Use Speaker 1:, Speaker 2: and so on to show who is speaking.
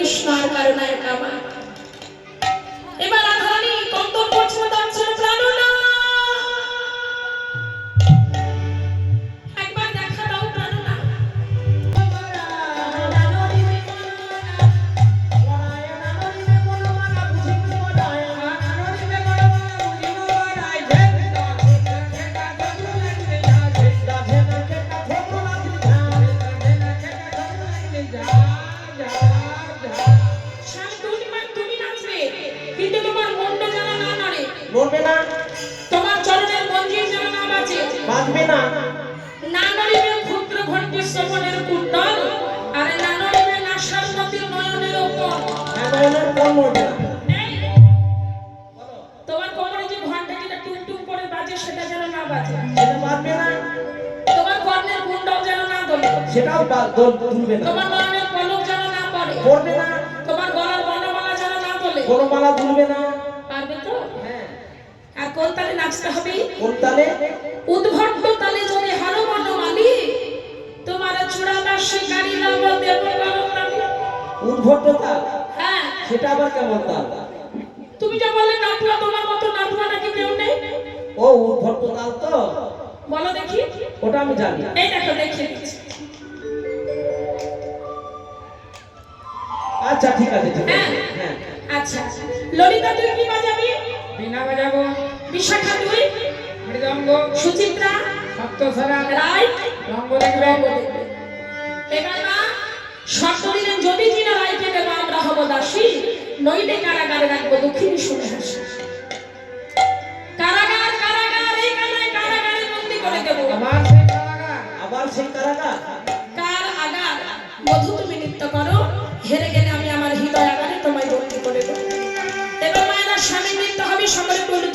Speaker 1: কৃষ্ণ আর কারণ একা মা। এবার রাধারানী কন্দন করছে তার প্রাণনা, একবার দেখা দাও প্রাণনা।
Speaker 2: নড়বে না,
Speaker 1: তোমার চরণের মঞ্জিল যেন না বাজে,
Speaker 2: বাজবে না,
Speaker 1: না নড়িবে ক্ষুদ্র ঘণ্টি শ্রবণের কুণ্ডল, আর না নড়িবে নাসারমতি নয়নের কোণ।
Speaker 2: নয়নের কোণ নড়বে না।
Speaker 1: তোমার কোমরে যে ঘন্টা যেটা টুক টুক করে বাজে সেটা যেন না বাজে,
Speaker 2: সেটা বাজবে না।
Speaker 1: তোমার কর্ণের কুণ্ডল যেন না দোলে,
Speaker 2: সেটাও দুলবে না।
Speaker 1: তোমার নয়নের পলক যেন না পড়ে,
Speaker 2: পড়বে না।
Speaker 1: তোমার গলার বর্ণমালা যেন না তোলে,
Speaker 2: কোনো মালা দুলবে না।
Speaker 1: পারবে তো?
Speaker 2: হ্যাঁ।
Speaker 1: আর কোন তালে নাচতে হবে?
Speaker 2: কোন তালে?
Speaker 1: উদ্ভট্ট তালে যদি হারো বনমালী, তোমার চূড়াবা শিকারী নাম দেব গরতালি।
Speaker 2: উদ্ভট্ট তাল?
Speaker 1: হ্যাঁ।
Speaker 2: সেটা আবার কেমন তাল?
Speaker 1: তুমি যা বললে নাটুয়া, তোমার মতো নাটুয়া নাকি কেউ নেই?
Speaker 2: ও উদ্ভট্ট তাল তো?
Speaker 1: বলো দেখি।
Speaker 2: ওটা আমি জানি।
Speaker 1: এই দেখো দেখিয়ে দিচ্ছি।
Speaker 2: আচ্ছা ঠিক আছে, ঠিক আছে। হ্যাঁ।
Speaker 1: আচ্ছা ললিতা তুই কি বাজাবি?
Speaker 3: বীণা বাজাবো।
Speaker 1: বিশাখা তুই?
Speaker 3: মৃদঙ্গ।
Speaker 1: সুচিত্রা?
Speaker 3: সপ্তস্বরা।
Speaker 1: রায়?
Speaker 3: রঙ্গ দেখবে।
Speaker 1: এবার না শর্ত দিলেন, যদি কিনা রায়কে দেবো আমরা হব দাসী, নইলে কারাগারে রাখবো দক্ষিণী শুনে হাসি। কারাগার কারাগার এই কানায় কারাগারে বন্দি করে দেবো।
Speaker 3: আবার সেই কারাগার।
Speaker 2: আবার সেই কারাগার?
Speaker 1: কার আগার মধু তুমি নৃত্য করো, হেরে গেলে আমি আমার হৃদয় আগারে তোমায় বন্দি করে দেবো। এবার মায়েরা স্বামী নৃত্য হবে, সকলে বলে